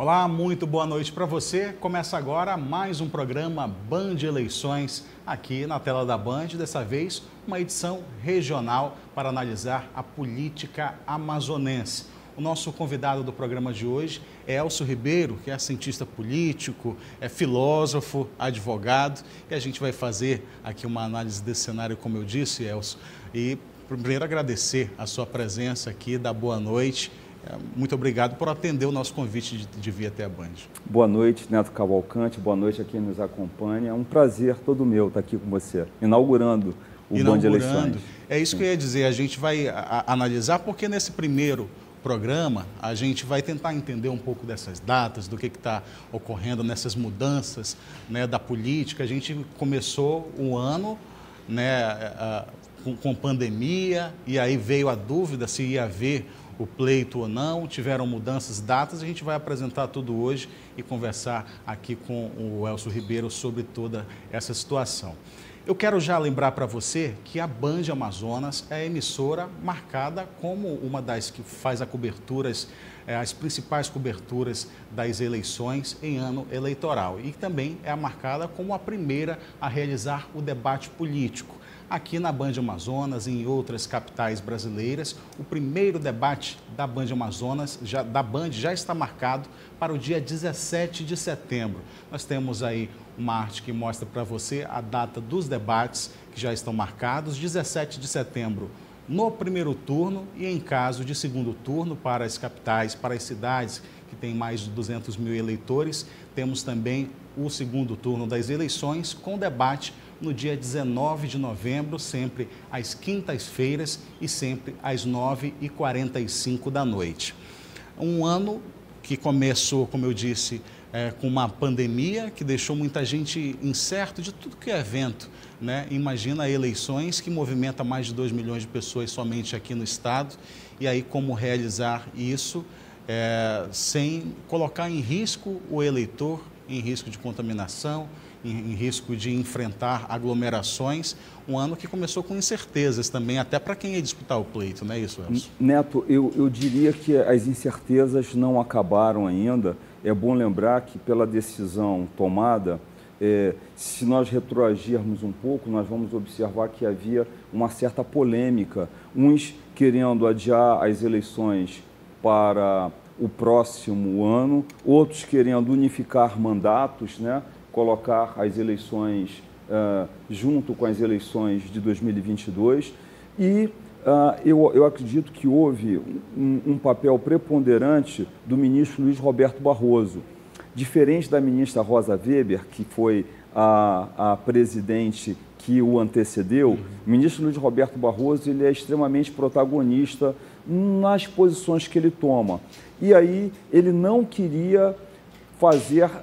Olá, muito boa noite para você. Começa agora mais um programa Band Eleições aqui na tela da Band. Dessa vez, uma edição regional para analisar a política amazonense. O nosso convidado do programa de hoje é Elcio Ribeiro, que é cientista político, é filósofo, advogado. E a gente vai fazer aqui uma análise desse cenário, como eu disse, Elcio. E primeiro agradecer a sua presença aqui, dar boa noite. Muito obrigado por atender o nosso convite de vir até a Band. Boa noite, Neto Cavalcante. Boa noite a quem nos acompanha. É um prazer todo meu estar aqui com você, inaugurando o Band Eleições. É isso que eu ia dizer. A gente vai analisar, porque nesse primeiro programa a gente vai tentar entender um pouco dessas datas, do que está ocorrendo nessas mudanças, né, da política. A gente começou o ano, né, com pandemia, e aí veio a dúvida se ia haver o pleito ou não, tiveram mudanças, datas, a gente vai apresentar tudo hoje e conversar aqui com o Elcio Ribeiro sobre toda essa situação. Eu quero já lembrar para você que a Band Amazonas é a emissora marcada como uma das que faz as principais coberturas das eleições em ano eleitoral e também é marcada como a primeira a realizar o debate político. Aqui na Band Amazonas e em outras capitais brasileiras, o primeiro debate da Band Amazonas, já está marcado para o dia 17 de setembro. Nós temos aí uma arte que mostra para você a data dos debates que já estão marcados, 17 de setembro no primeiro turno e em caso de segundo turno para as capitais, para as cidades que têm mais de 200 mil eleitores, temos também o segundo turno das eleições com debate no dia 19 de novembro, sempre às quintas-feiras e sempre às 9h45 da noite. Um ano que começou, como eu disse, com uma pandemia que deixou muita gente incerto de tudo que é evento, né? Imagina eleições que movimenta mais de 2 milhões de pessoas somente aqui no estado, e aí como realizar isso sem colocar em risco o eleitor, em risco de contaminação, em risco de enfrentar aglomerações, um ano que começou com incertezas também, até para quem ia disputar o pleito, não é isso, Elcio? Neto, eu diria que as incertezas não acabaram ainda. É bom lembrar que pela decisão tomada, se nós retroagirmos um pouco, nós vamos observar que havia uma certa polêmica, uns querendo adiar as eleições para o próximo ano, outros querendo unificar mandatos, né? Colocar as eleições junto com as eleições de 2022 e eu acredito que houve um papel preponderante do ministro Luiz Roberto Barroso. Diferente da ministra Rosa Weber, que foi a presidente que o antecedeu, o ministro Luiz Roberto Barroso ele é extremamente protagonista nas posições que ele toma. E aí ele não queria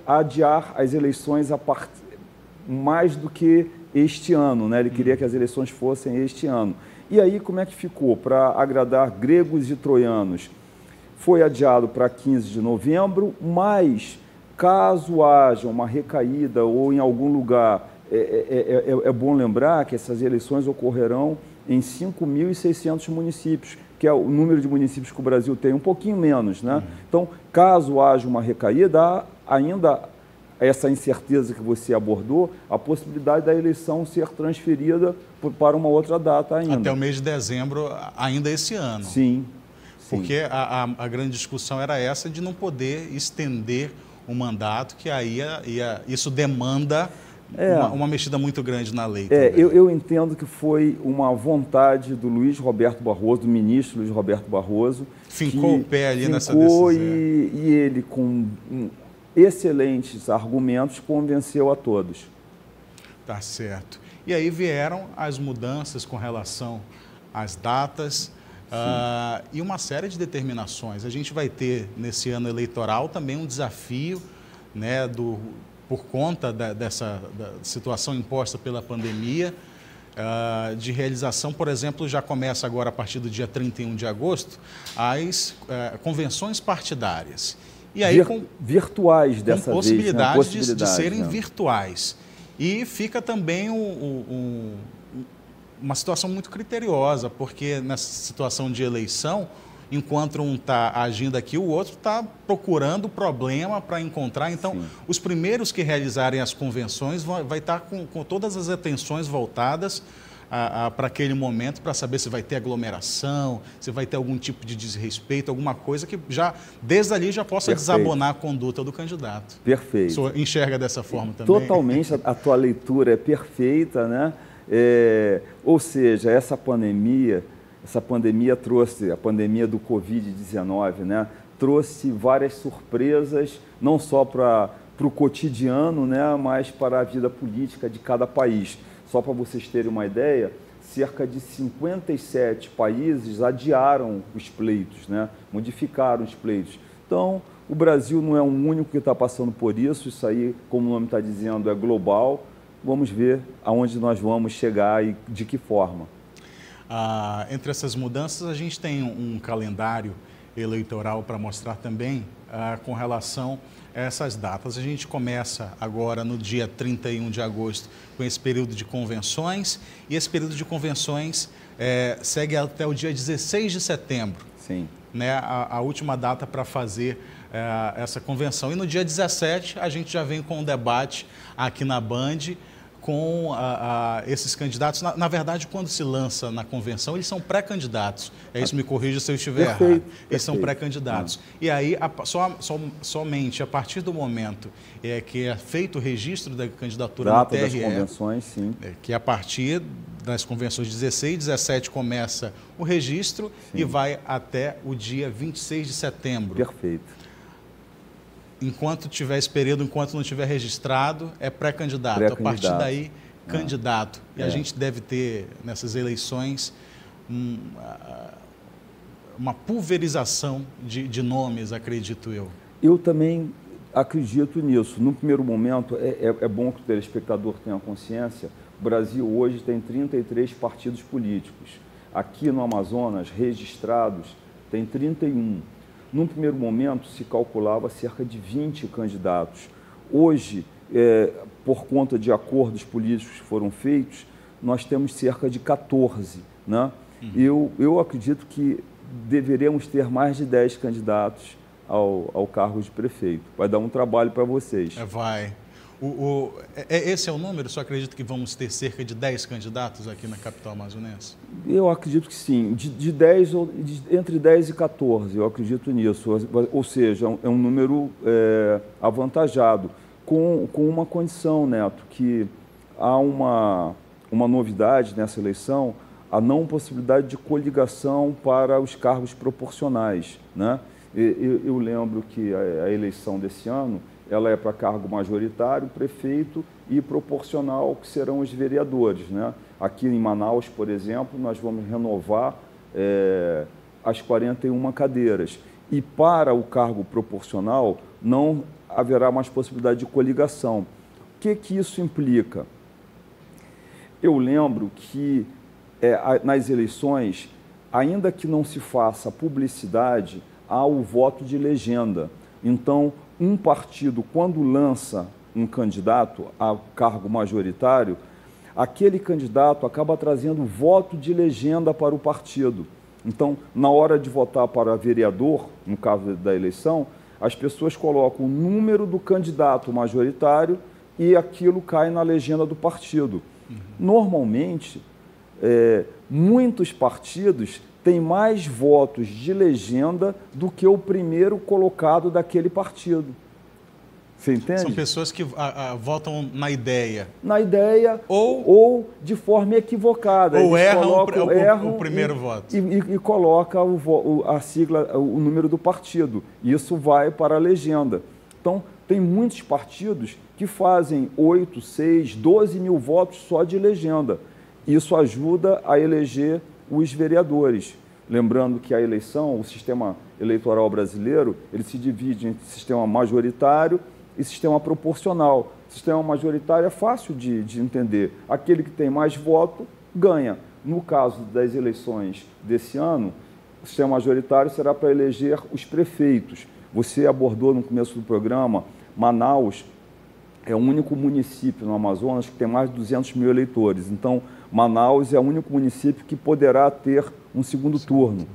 adiar as eleições mais do que este ano, né? Ele queria que as eleições fossem este ano. E aí como é que ficou? Para agradar gregos e troianos, foi adiado para 15 de novembro, mas caso haja uma recaída ou em algum lugar, é bom lembrar que essas eleições ocorrerão em 5.600 municípios, que é o número de municípios que o Brasil tem, um pouquinho menos, né? Então, caso haja uma recaída, há ainda essa incerteza que você abordou, a possibilidade da eleição ser transferida para uma outra data ainda. Até o mês de dezembro, ainda esse ano. Sim. Porque a grande discussão era essa de não poder estender o mandato, que aí isso demanda uma mexida muito grande na lei. Eu entendo que foi uma vontade do Luiz Roberto Barroso, do ministro Luiz Roberto Barroso. Fincou o pé ali nessa decisão. E ele, com excelentes argumentos, convenceu a todos. Tá certo. E aí vieram as mudanças com relação às datas e uma série de determinações. A gente vai ter, nesse ano eleitoral, também um desafio, né, por conta dessa situação imposta pela pandemia, de realização, por exemplo, já começa agora a partir do dia 31 de agosto, as convenções partidárias. E aí virtuais dessa vez, possibilidade, né? de serem virtuais. E fica também uma situação muito criteriosa, porque nessa situação de eleição, enquanto um está agindo aqui, o outro está procurando problema para encontrar. Então, sim, os primeiros que realizarem as convenções vai estar com todas as atenções voltadas para aquele momento, para saber se vai ter aglomeração, se vai ter algum tipo de desrespeito, alguma coisa que já, desde ali, já possa desabonar a conduta do candidato. Perfeito. O senhor enxerga dessa forma também? Totalmente, a tua leitura é perfeita, né? Ou seja, essa pandemia trouxe, a pandemia do Covid-19, né? Trouxe várias surpresas, não só para o cotidiano, né? Mas para a vida política de cada país. Só para vocês terem uma ideia, cerca de 57 países adiaram os pleitos, né? Modificaram os pleitos. Então, o Brasil não é o único que está passando por isso, isso aí, como o nome está dizendo, é global. Vamos ver aonde nós vamos chegar e de que forma. Entre essas mudanças, a gente tem um calendário eleitoral para mostrar também com relação a essas datas. A gente começa agora no dia 31 de agosto com esse período de convenções e esse período de convenções segue até o dia 16 de setembro. Sim. Né, a última data para fazer essa convenção. E no dia 17 a gente já vem com um debate aqui na Band com esses candidatos. Na verdade, quando se lança na convenção, eles são pré-candidatos. Isso, me corrija se eu estiver errado. Eles são pré-candidatos. E aí, somente a partir do momento que é feito o registro da candidatura no TRE, das convenções, sim. Que a partir das convenções 16 e 17 começa o registro, sim, e vai até o dia 26 de setembro. Perfeito. Enquanto tiver esse período, enquanto não tiver registrado, é pré-candidato. A partir daí, candidato. E a gente deve ter, nessas eleições, uma pulverização de nomes, acredito eu. Eu também acredito nisso. No primeiro momento, é bom que o telespectador tenha consciência. O Brasil hoje tem 33 partidos políticos. Aqui no Amazonas, registrados, tem 31. Num primeiro momento, se calculava cerca de 20 candidatos. Hoje, por conta de acordos políticos que foram feitos, nós temos cerca de 14. Né? Eu acredito que deveremos ter mais de 10 candidatos ao cargo de prefeito. Vai dar um trabalho para vocês. Vai. Esse é o número? Só acredito que vamos ter cerca de 10 candidatos aqui na capital amazonense? Eu acredito que sim, entre 10 e 14, eu acredito nisso. Ou seja, é um número avantajado, com uma condição, Neto, que há uma novidade nessa eleição, a não possibilidade de coligação para os cargos proporcionais. Né? Eu lembro que a eleição desse ano, ela é para cargo majoritário, prefeito e proporcional, que serão os vereadores. Né? Aqui em Manaus, por exemplo, nós vamos renovar as 41 cadeiras. E para o cargo proporcional, não haverá mais possibilidade de coligação. O que isso implica? Eu lembro que nas eleições, ainda que não se faça publicidade, há o voto de legenda. Então, um partido, quando lança um candidato a cargo majoritário, aquele candidato acaba trazendo voto de legenda para o partido. Então, na hora de votar para vereador, no caso da eleição, as pessoas colocam o número do candidato majoritário e aquilo cai na legenda do partido. Normalmente, muitos partidos têm mais votos de legenda do que o primeiro colocado daquele partido. Você entende? São pessoas que votam na idea. Na ideia ou de forma equivocada. Ou erram o primeiro voto. E coloca a sigla, o número do partido. Isso vai para a legenda. Então, tem muitos partidos que fazem 8, 6, 12 mil votos só de legenda. Isso ajuda a eleger os vereadores. Lembrando que a eleição, o sistema eleitoral brasileiro, ele se divide entre sistema majoritário e sistema proporcional. O sistema majoritário é fácil de entender. Aquele que tem mais voto ganha. No caso das eleições desse ano, o sistema majoritário será para eleger os prefeitos. Você abordou no começo do programa, Manaus é o único município no Amazonas que tem mais de 200 mil eleitores. Então, Manaus é o único município que poderá ter um segundo turno.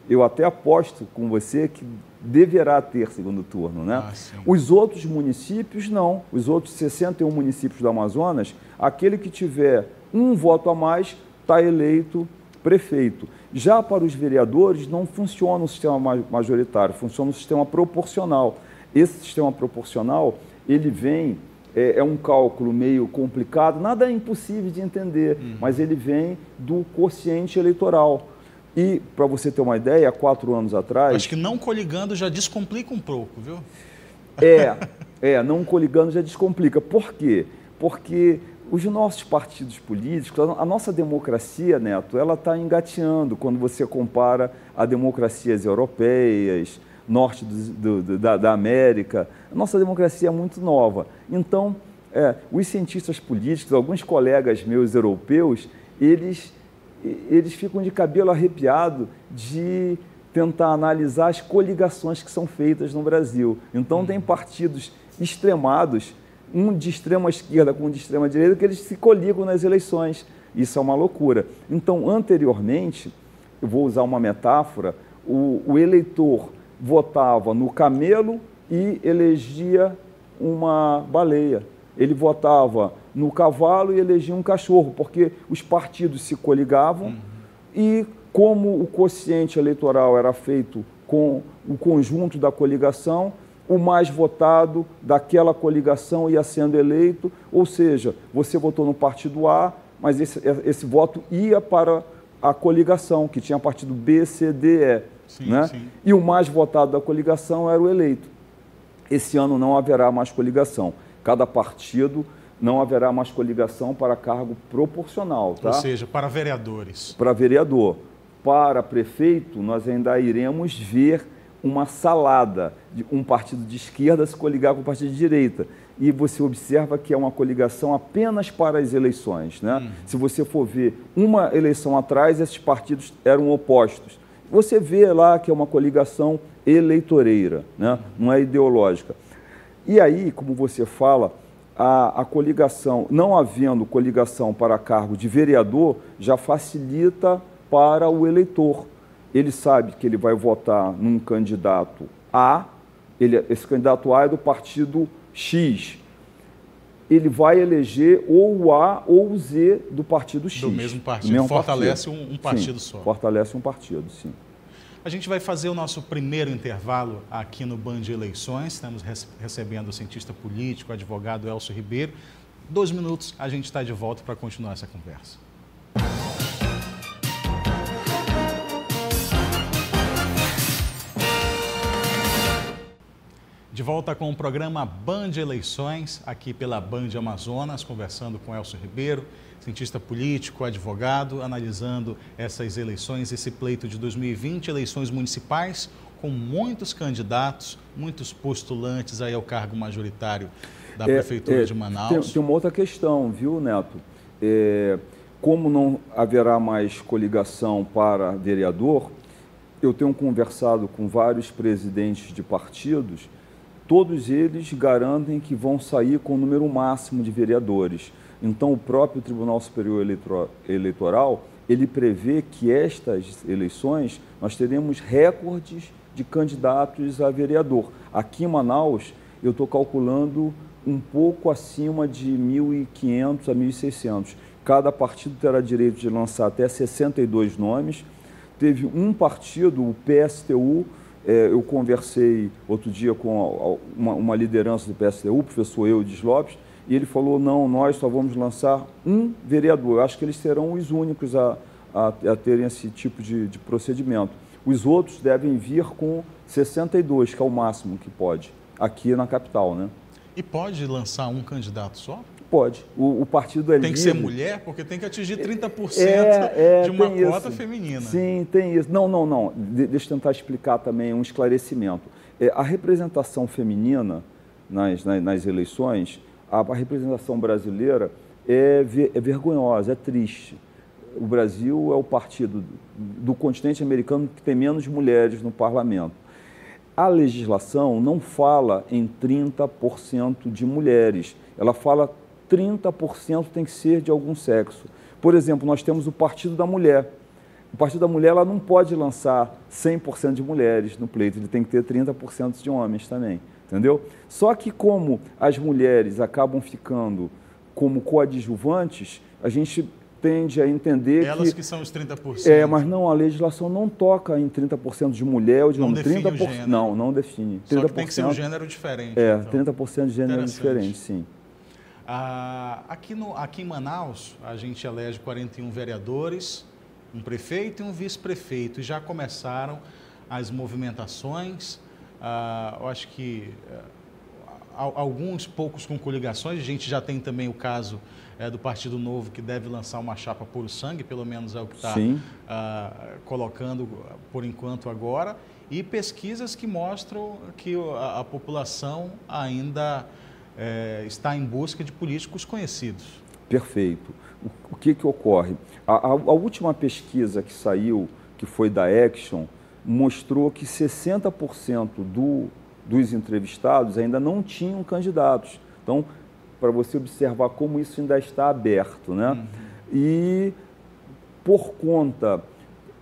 eu até aposto com você que deverá ter segundo turno, né? Os outros municípios, não. Os outros 61 municípios do Amazonas, aquele que tiver um voto a mais está eleito prefeito. Já para os vereadores, não funciona o sistema majoritário, funciona o sistema proporcional. Esse sistema proporcional, ele vem, é um cálculo meio complicado, nada é impossível de entender, mas ele vem do quociente eleitoral. E, para você ter uma ideia, há 4 anos atrás... Acho que não coligando já descomplica um pouco, viu? Não coligando já descomplica. Por quê? Porque os nossos partidos políticos, a nossa democracia, Neto, ela está engateando quando você compara a democracias europeias, norte da América. A nossa democracia é muito nova. Então, os cientistas políticos, alguns colegas meus europeus, eles ficam de cabelo arrepiado de tentar analisar as coligações que são feitas no Brasil. Então, tem partidos extremados, um de extrema esquerda com um de extrema direita, que eles se coligam nas eleições. Isso é uma loucura. Então, anteriormente, eu vou usar uma metáfora, o eleitor votava no camelo e elegia uma baleia. Ele votava no cavalo e elegia um cachorro, porque os partidos se coligavam e, como o quociente eleitoral era feito com o conjunto da coligação, o mais votado daquela coligação ia sendo eleito, ou seja, você votou no partido A, mas esse voto ia para a coligação, que tinha partido B, C, D, E. Sim, né? sim. E o mais votado da coligação era o eleito. Esse ano não haverá mais coligação. Cada partido não haverá mais coligação para cargo proporcional. Tá? Ou seja, para vereadores. Para vereador. Para prefeito, nós ainda iremos ver uma salada de um partido de esquerda se coligar com o partido de direita. E você observa que é uma coligação apenas para as eleições. Né? Se você for ver uma eleição atrás, esses partidos eram opostos. Você vê lá que é uma coligação eleitoreira, né? Não é ideológica. E aí, como você fala, a coligação, não havendo coligação para cargo de vereador, já facilita para o eleitor. Ele sabe que ele vai votar num candidato A, esse candidato A é do partido X. Ele vai eleger ou o A ou o Z do partido X. Do mesmo partido. Fortalece um partido só. Fortalece um partido, sim. A gente vai fazer o nosso primeiro intervalo aqui no Band Eleições. Estamos recebendo o cientista político, advogado Elcio Ribeiro. 2 minutos, a gente está de volta para continuar essa conversa. De volta com o programa Band Eleições, aqui pela Band Amazonas, conversando com Elcio Ribeiro, cientista político, advogado, analisando essas eleições, esse pleito de 2020, eleições municipais, com muitos candidatos, muitos postulantes aí ao cargo majoritário da Prefeitura de Manaus. Tem uma outra questão, viu, Neto? Como não haverá mais coligação para vereador, eu tenho conversado com vários presidentes de partidos. Todos eles garantem que vão sair com o número máximo de vereadores. Então, o próprio Tribunal Superior Eleitoral, ele prevê que estas eleições nós teremos recordes de candidatos a vereador. Aqui em Manaus, eu estou calculando um pouco acima de 1.500 a 1.600. Cada partido terá direito de lançar até 62 nomes. Teve um partido, o PSTU, eu conversei outro dia com uma liderança do PSTU, o professor Eudes Lopes, e ele falou, não, nós só vamos lançar um vereador. Eu acho que eles serão os únicos a terem esse tipo de procedimento. Os outros devem vir com 62, que é o máximo que pode, aqui na capital, né? E pode lançar um candidato só? Pode. O partido é livre. Tem que ser mulher, porque tem que atingir 30% de uma cota feminina. Sim, tem isso. Não. Deixa eu tentar explicar também um esclarecimento. A representação feminina nas eleições, a representação brasileira é vergonhosa, é triste. O Brasil é o partido do continente americano que tem menos mulheres no parlamento. A legislação não fala em 30% de mulheres, ela fala 30% tem que ser de algum sexo. Por exemplo, nós temos o Partido da Mulher. o Partido da Mulher ela não pode lançar 100% de mulheres no pleito, ele tem que ter 30% de homens também, entendeu? Só que como as mulheres acabam ficando como coadjuvantes, a gente tende a entender Elas que são os 30%. Mas não, a legislação não toca em 30% de mulher ou de homem. Não define o gênero. Não define. 30%, só que tem que ser um gênero diferente. Então. 30% de gênero diferente, sim. Aqui em Manaus, a gente elege 41 vereadores, um prefeito e um vice-prefeito, e já começaram as movimentações. Eu acho que alguns poucos com coligações, a gente já tem também o caso do Partido Novo, que deve lançar uma chapa puro sangue, pelo menos é o que está colocando por enquanto agora, e pesquisas que mostram que a população ainda está em busca de políticos conhecidos. Perfeito. O que ocorre? A última pesquisa que saiu, que foi da Action, mostrou que 60% dos entrevistados ainda não tinham candidatos. Então, para você observar como isso ainda está aberto, né? Uhum. E por conta,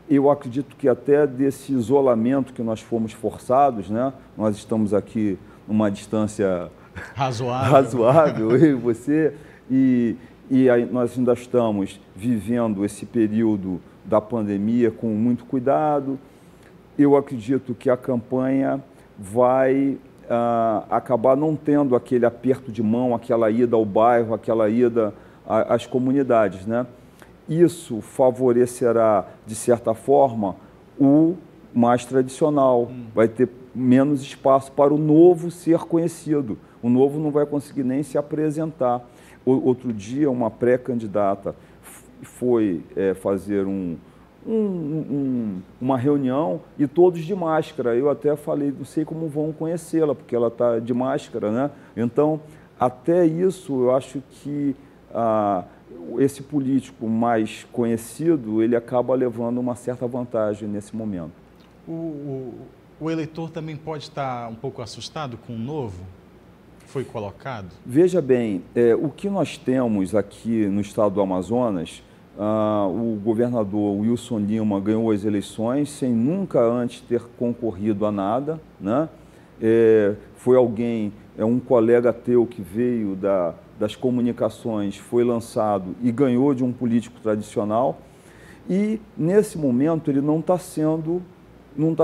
eu acredito que até desse isolamento que nós fomos forçados, né? Nós estamos aqui numa distância razoável, eu e você, e nós ainda estamos vivendo esse período da pandemia com muito cuidado. Eu acredito que a campanha vai acabar não tendo aquele aperto de mão, aquela ida ao bairro, aquela ida às comunidades, né? Isso favorecerá, de certa forma, o mais tradicional. Vai ter menos espaço para o novo ser conhecido. O novo não vai conseguir nem se apresentar. Outro dia, uma pré-candidata foi fazer uma reunião e todos de máscara. Eu até falei, não sei como vão conhecê-la, porque ela está de máscara, né? Então, até isso, eu acho que esse político mais conhecido, ele acaba levando uma certa vantagem nesse momento. O eleitor também pode estar um pouco assustado com o novo que foi colocado? Veja bem, o que nós temos aqui no estado do Amazonas, o governador Wilson Lima ganhou as eleições sem nunca antes ter concorrido a nada, né? Foi um colega teu que veio das comunicações, foi lançado e ganhou de um político tradicional, e nesse momento ele não está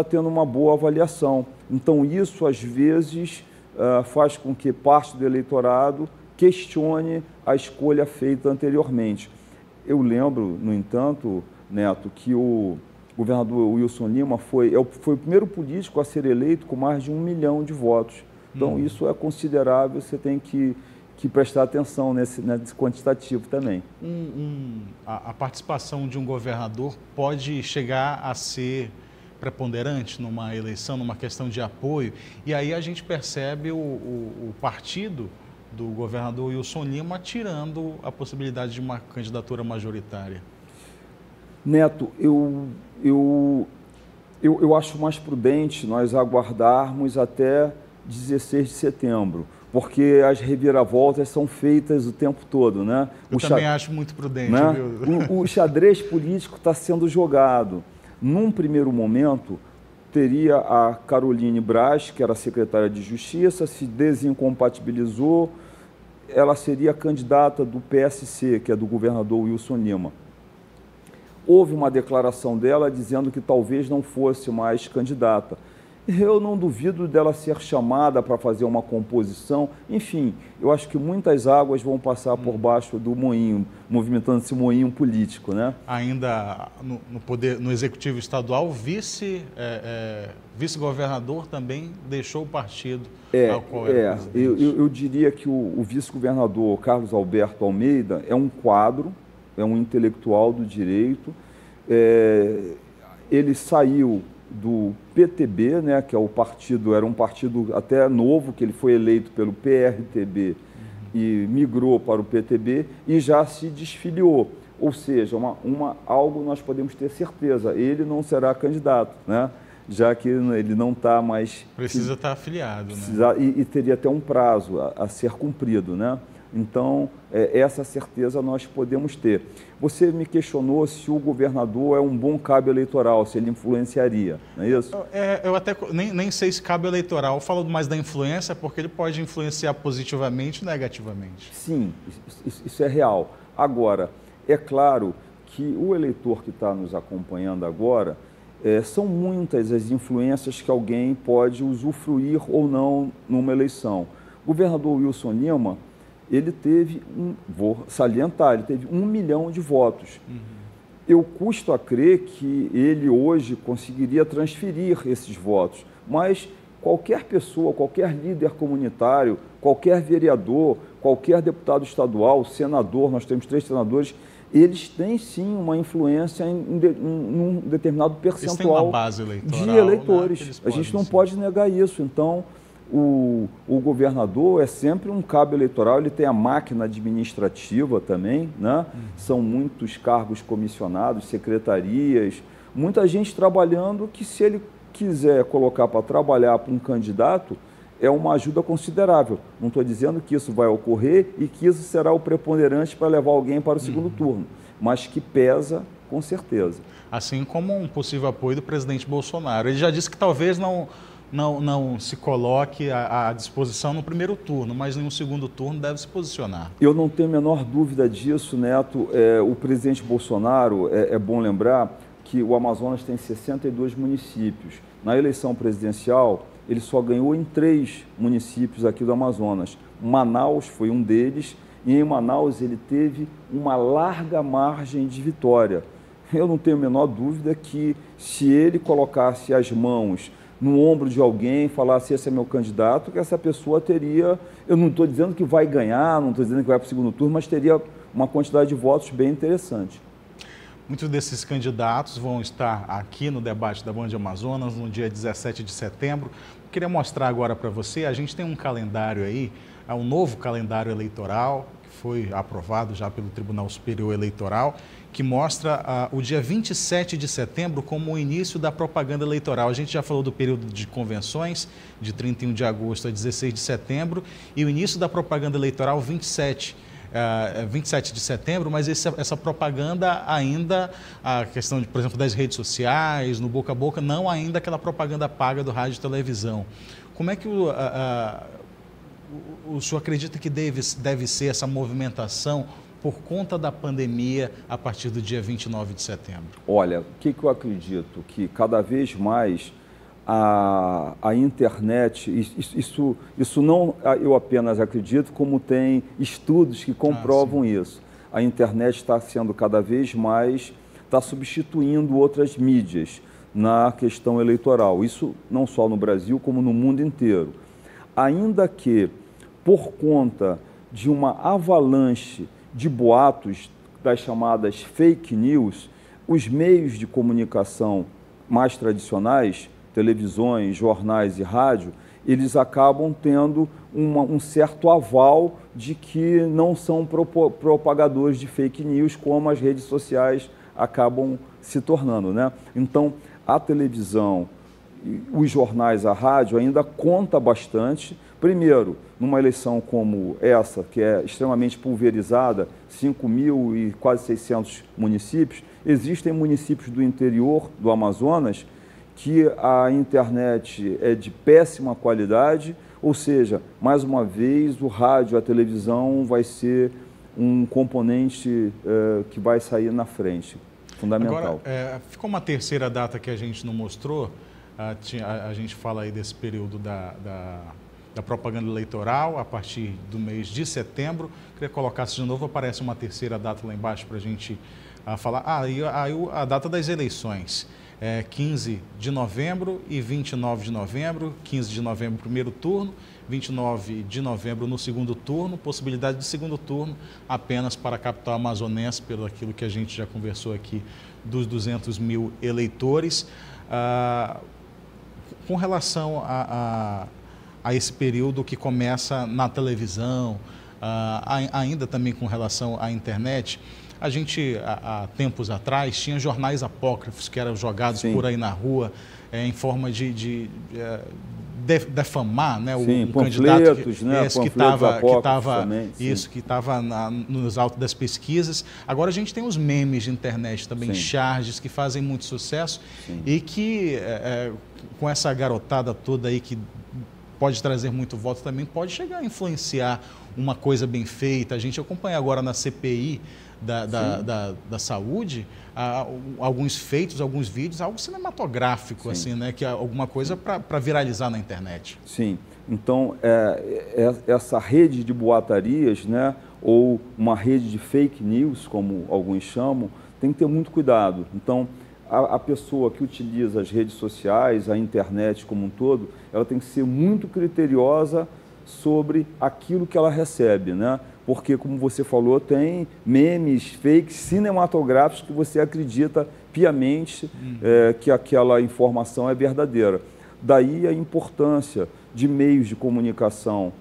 tendo uma boa avaliação. Então isso às vezes faz com que parte do eleitorado questione a escolha feita anteriormente. Eu lembro, no entanto, Neto, que o governador Wilson Lima foi o primeiro político a ser eleito com mais de 1 milhão de votos. Então, isso é considerável, você tem que prestar atenção nesse quantitativo também. A participação de um governador pode chegar a ser preponderante numa eleição, numa questão de apoio, e aí a gente percebe o partido do governador Wilson Lima tirando a possibilidade de uma candidatura majoritária. Neto, eu acho mais prudente nós aguardarmos até 16 de setembro, porque as reviravoltas são feitas o tempo todo, né? Eu também acho muito prudente, né? Viu? O xadrez político está sendo jogado. Num primeiro momento, teria a Caroline Braz, que era secretária de Justiça, se desincompatibilizou, ela seria candidata do PSC, que é do governador Wilson Lima. Houve uma declaração dela dizendo que talvez não fosse mais candidata. Eu não duvido dela ser chamada para fazer uma composição. Enfim, eu acho que muitas águas vão passar por baixo do moinho, movimentando esse moinho político, né? Ainda no Executivo Estadual, vice-governador também deixou o partido ao qual era presidente. Eu diria que o vice-governador Carlos Alberto Almeida é um quadro, é um intelectual do direito. Ele saiu do PTB, né, que é era um partido até novo, que ele foi eleito pelo PRTB e migrou para o PTB e já se desfiliou. Ou seja, algo nós podemos ter certeza, ele não será candidato, né, já que ele não está mais... Precisa estar afiliado, né? E teria até um prazo a ser cumprido, né? Então, essa certeza nós podemos ter. Você me questionou se o governador é um bom cabo eleitoral, se ele influenciaria, não é isso? Eu até nem sei se cabo eleitoral. Eu falo mais da influência, porque ele pode influenciar positivamente e negativamente. Sim, isso é real. Agora, é claro que o eleitor que está nos acompanhando agora, são muitas as influências que alguém pode usufruir ou não numa eleição. O governador Wilson Lima, ele teve, vou salientar, ele teve 1 milhão de votos. Eu custo a crer que ele hoje conseguiria transferir esses votos, mas qualquer pessoa, qualquer líder comunitário, qualquer vereador, qualquer deputado estadual, senador, nós temos 3 senadores, eles têm sim uma influência em um determinado percentual de eleitores. Né, a gente não pode negar isso. Então, o governador é sempre um cabo eleitoral, ele tem a máquina administrativa também, né? São muitos cargos comissionados, secretarias, muita gente trabalhando que, se ele quiser colocar para trabalhar para um candidato, é uma ajuda considerável. Não estou dizendo que isso vai ocorrer e que isso será o preponderante para levar alguém para o segundo turno, mas que pesa com certeza. Assim como um possível apoio do presidente Bolsonaro. Ele já disse que talvez não se coloque à disposição no primeiro turno, mas em um segundo turno deve se posicionar. Eu não tenho a menor dúvida disso, Neto. O presidente Bolsonaro, é bom lembrar que o Amazonas tem 62 municípios. Na eleição presidencial, ele só ganhou em 3 municípios aqui do Amazonas. Manaus foi um deles, e em Manaus ele teve uma larga margem de vitória. Eu não tenho a menor dúvida que, se ele colocasse as mãos no ombro de alguém, falasse: esse é meu candidato, que essa pessoa teria, eu não estou dizendo que vai ganhar, não estou dizendo que vai para o segundo turno, mas teria uma quantidade de votos bem interessante. Muitos desses candidatos vão estar aqui no debate da Band Amazonas no dia 17 de setembro. Eu queria mostrar agora para você, a gente tem um calendário aí, um novo calendário eleitoral, que foi aprovado já pelo Tribunal Superior Eleitoral, que mostra o dia 27 de setembro como o início da propaganda eleitoral. A gente já falou do período de convenções, de 31 de agosto a 16 de setembro, e o início da propaganda eleitoral 27 de setembro, mas essa propaganda ainda, a questão, por exemplo, das redes sociais, no boca a boca, não ainda aquela propaganda paga do rádio e televisão. Como é que o senhor acredita que deve ser essa movimentação por conta da pandemia a partir do dia 29 de setembro? Olha, o que eu acredito? Que cada vez mais a internet, isso não eu apenas acredito, como tem estudos que comprovam isso. A internet está sendo cada vez mais, está substituindo outras mídias na questão eleitoral. Isso não só no Brasil, como no mundo inteiro. Ainda que, por conta de uma avalanche de boatos, das chamadas fake news, os meios de comunicação mais tradicionais, televisões, jornais e rádio, eles acabam tendo um certo aval de que não são propagadores de fake news, como as redes sociais acabam se tornando, né? Então, a televisão, os jornais, a rádio ainda conta bastante. Primeiro, numa eleição como essa, que é extremamente pulverizada, 5.000 e quase 600 municípios, existem municípios do interior do Amazonas que a internet é de péssima qualidade, ou seja, mais uma vez, o rádio, a televisão vai ser um componente que vai sair na frente, fundamental. Agora, ficou uma terceira data que a gente não mostrou, a gente fala aí desse período da propaganda eleitoral, a partir do mês de setembro. Queria colocar de novo, aparece uma terceira data lá embaixo para a gente falar. E a data das eleições. 15 de novembro e 29 de novembro, 15 de novembro primeiro turno, 29 de novembro no segundo turno, possibilidade de segundo turno apenas para a capital amazonense, pelo aquilo que a gente já conversou aqui, dos 200 mil eleitores. Com relação a esse período que começa na televisão, ainda também com relação à internet, a gente, há tempos atrás, tinha jornais apócrifos que eram jogados por aí na rua, em forma de defamar, né, sim, um candidato que né, estava nos altos das pesquisas. Agora a gente tem os memes de internet também, sim, charges, que fazem muito sucesso, sim, e que com essa garotada toda aí que pode trazer muito voto também, pode chegar a influenciar uma coisa bem feita. A gente acompanha agora na CPI da saúde alguns feitos, alguns vídeos, algo cinematográfico, sim, assim, né? Que é alguma coisa para viralizar na internet. Sim, então essa rede de boatarias, né, ou uma rede de fake news, como alguns chamam, tem que ter muito cuidado. Então, a pessoa que utiliza as redes sociais, a internet como um todo, ela tem que ser muito criteriosa sobre aquilo que ela recebe, né? Porque, como você falou, tem memes, fakes, cinematográficos que você acredita piamente que aquela informação é verdadeira. Daí a importância de meios de comunicação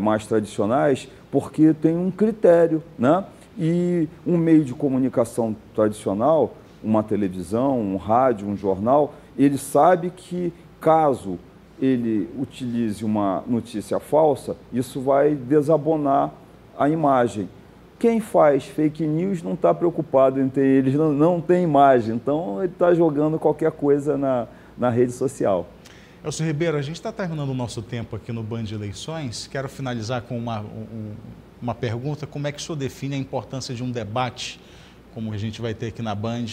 mais tradicionais, porque tem um critério, né? E um meio de comunicação tradicional, uma televisão, um rádio, um jornal, ele sabe que caso ele utilize uma notícia falsa, isso vai desabonar a imagem. Quem faz fake news não está preocupado em ter, eles não tem imagem, então ele está jogando qualquer coisa na rede social. Elcio Ribeiro, a gente está terminando o nosso tempo aqui no Band Eleições. Quero finalizar com uma pergunta: como é que o senhor define a importância de um debate, como a gente vai ter aqui na Band,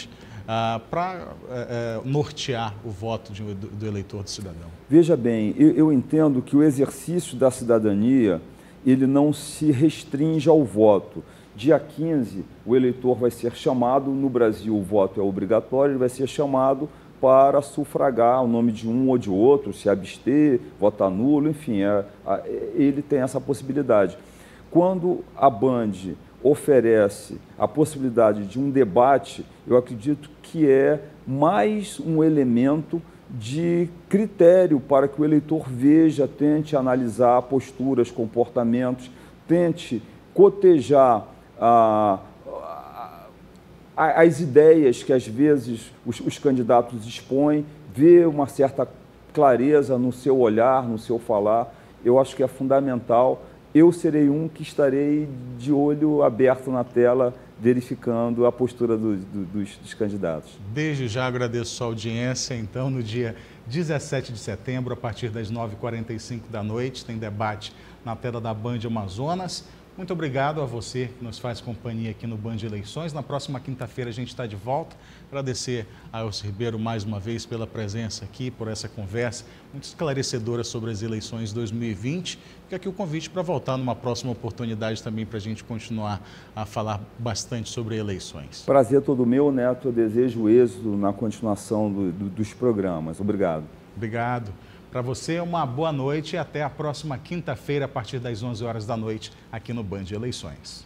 para nortear o voto do eleitor, do cidadão? Veja bem, eu entendo que o exercício da cidadania, ele não se restringe ao voto. Dia 15, o eleitor vai ser chamado, no Brasil o voto é obrigatório, ele vai ser chamado para sufragar o nome de um ou de outro, se abster, votar nulo, enfim, ele tem essa possibilidade. Quando a Band oferece a possibilidade de um debate, eu acredito que é mais um elemento de critério para que o eleitor veja, tente analisar posturas, comportamentos, tente cotejar as ideias que às vezes os candidatos expõem, ver uma certa clareza no seu olhar, no seu falar. Eu acho que é fundamental. Eu serei um que estarei de olho aberto na tela, verificando a postura dos candidatos. Desde já agradeço a sua audiência. Então, no dia 17 de setembro, a partir das 9h45 da noite, tem debate na tela da Band Amazonas. Muito obrigado a você que nos faz companhia aqui no Band Eleições. Na próxima quinta-feira a gente está de volta. Agradecer a Elcio Ribeiro mais uma vez pela presença aqui, por essa conversa muito esclarecedora sobre as eleições 2020. Fica aqui o convite para voltar numa próxima oportunidade também para a gente continuar a falar bastante sobre eleições. Prazer todo meu, Neto. Eu desejo êxito na continuação dos programas. Obrigado. Obrigado. Para você, uma boa noite e até a próxima quinta-feira, a partir das 11 horas da noite, aqui no Band Eleições.